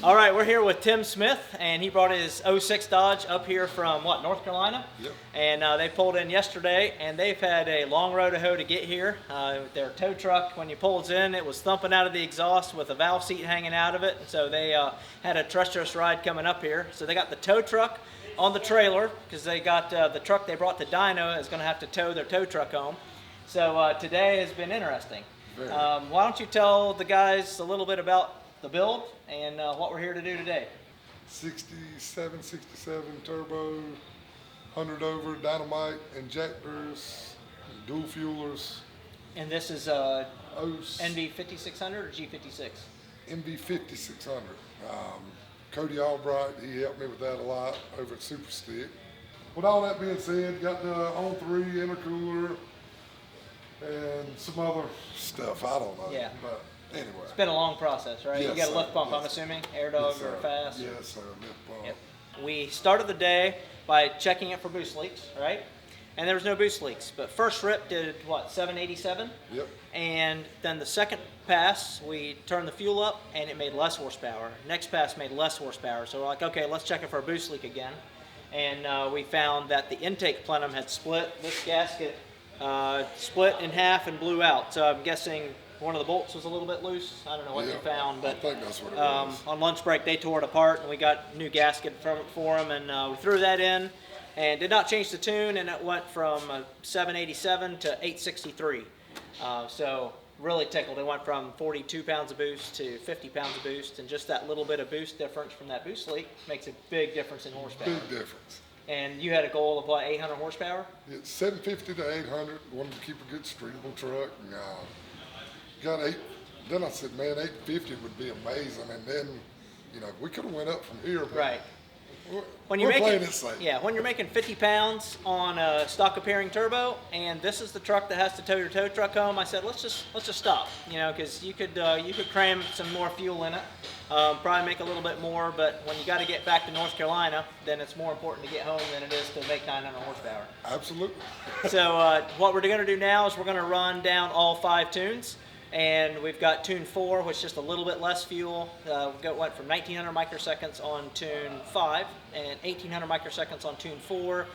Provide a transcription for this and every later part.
All right, we're here with Tim Smith, and he brought his '06 Dodge up here from, what, North Carolina? Yep. And they pulled in yesterday, and they've had a long road to hoe to get here. Their tow truck, when you pulled in, it was thumping out of the exhaust with a valve seat hanging out of it. And so they had a treacherous ride coming up here. So they got the tow truck on the trailer, because they got the truck they brought to Dyno is going to have to tow their tow truck home. So today has been interesting. Why don't you tell the guys a little bit about the build and what we're here to do today. 67 turbo, 100 over dynamite injectors, dual fuelers. And this is NV 5600 or G56? NV 5600. Cody Albright, he helped me with that a lot over at Super Stick. With all that being said, got the on-3 intercooler and some other stuff. I don't know. Yeah. But anyway. It's been a long process, right? Yes, you got a lift pump, yes. I'm assuming? Air dog or fast? Yes, sir. Lift pump. Yep. We started the day by checking it for boost leaks, right? And there was no boost leaks. But first rip did, what, 787? Yep. And then the second pass, we turned the fuel up, and it made less horsepower. Next pass made less horsepower. So we're like, okay, let's check it for a boost leak again. And we found that the intake plenum had split. This gasket split in half and blew out. So I'm guessing one of the bolts was a little bit loose. I don't know what they found, but I think that's what it was. On lunch break they tore it apart, and we got a new gasket for them, and we threw that in, and did not change the tune, and it went from 787 to 863. So really tickled. It went from 42 pounds of boost to 50 pounds of boost, and just that little bit of boost difference from that boost leak makes a big difference in horsepower. Big difference. And you had a goal of what, 800 horsepower? It's 750 to 800. Wanted to keep a good streetable truck. And, got 8. Then I said, man, 850 would be amazing. And then, you know, we could have went up from here. But Right. When you're playing it safe. Yeah, when you're making 50 pounds on a stock appearing turbo, and this is the truck that has to tow your tow truck home, I said let's just stop, you know, because you could cram some more fuel in it, probably make a little bit more, but when you got to get back to North Carolina, then it's more important to get home than it is to make 900 horsepower. Absolutely. So what we're going to do now is we're going to run down all 5 tunes. And we've got tune 4, which is just a little bit less fuel. Went from 1900 microseconds on tune 5 and 1800 microseconds on tune 4,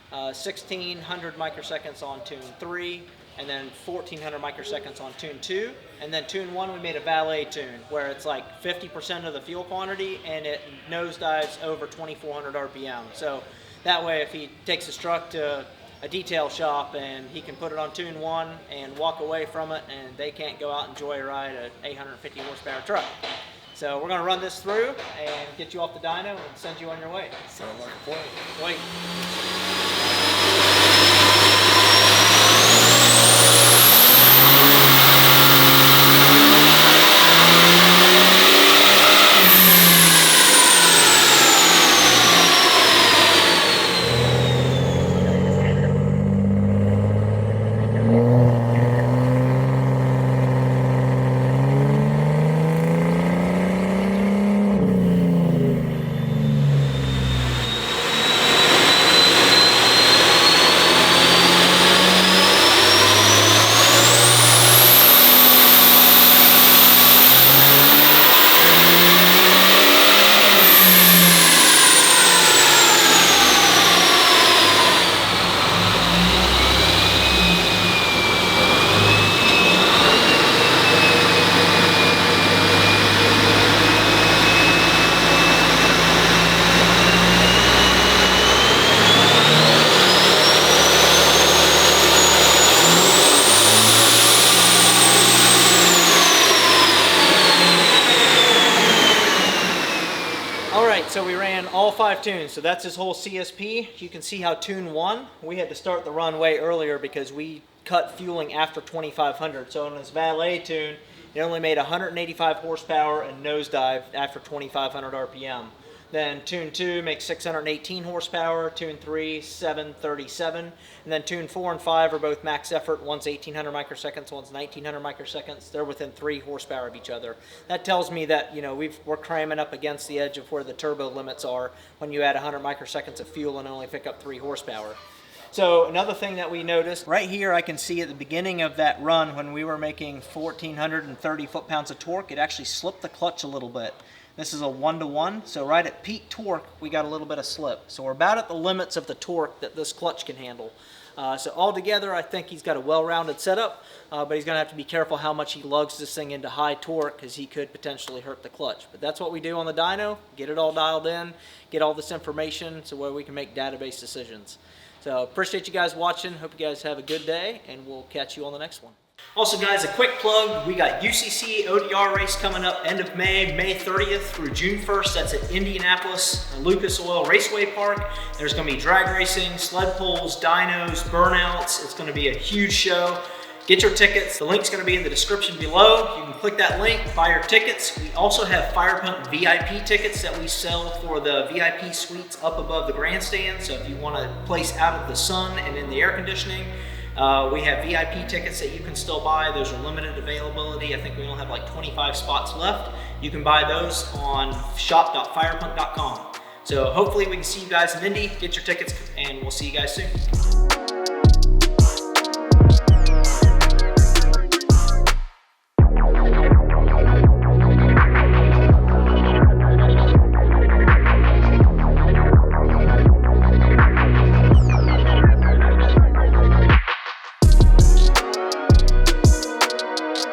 1600 microseconds on tune 3, and then 1400 microseconds on tune 2. And then tune 1 we made a valet tune where it's like 50% of the fuel quantity and it nosedives over 2400 RPM. So that way if he takes his truck to a detail shop and he can put it on tune 1 and walk away from it, and they can't go out and joyride an 850 horsepower truck. So we're going to run this through and get you off the dyno and send you on your way. Sounds like a plan. Wait. So we ran all 5 tunes, so that's his whole CSP. You can see how tune 1, we had to start the run way earlier because we cut fueling after 2500. So on his valet tune, it only made 185 horsepower and nosedive after 2500 RPM. Then tune 2 makes 618 horsepower, tune 3 737, and then tune 4 and 5 are both max effort. One's 1800 microseconds, one's 1900 microseconds. They're within 3 horsepower of each other. That tells me that, you know, we're cramming up against the edge of where the turbo limits are when you add 100 microseconds of fuel and only pick up 3 horsepower. So another thing that we noticed, right here I can see at the beginning of that run when we were making 1430 foot-pounds of torque, it actually slipped the clutch a little bit. This is a 1-to-1, so right at peak torque, we got a little bit of slip. So we're about at the limits of the torque that this clutch can handle. So altogether, I think he's got a well-rounded setup, but he's gonna have to be careful how much he lugs this thing into high torque because he could potentially hurt the clutch. But that's what we do on the dyno, get it all dialed in, get all this information so where we can make database decisions. So appreciate you guys watching, hope you guys have a good day, and we'll catch you on the next one. Also guys, a quick plug, we got UCC ODR race coming up end of May, May 30th through June 1st. That's at Indianapolis, Lucas Oil Raceway Park. There's gonna be drag racing, sled pulls, dynos, burnouts. It's gonna be a huge show. Get your tickets. The link's gonna be in the description below. You can click that link, buy your tickets. We also have Firepunk VIP tickets that we sell for the VIP suites up above the grandstand. So if you want a place out of the sun and in the air conditioning, we have VIP tickets that you can still buy. Those are limited availability. I think we only have like 25 spots left. You can buy those on shop.firepunk.com. So hopefully we can see you guys in Indy. Get your tickets and we'll see you guys soon.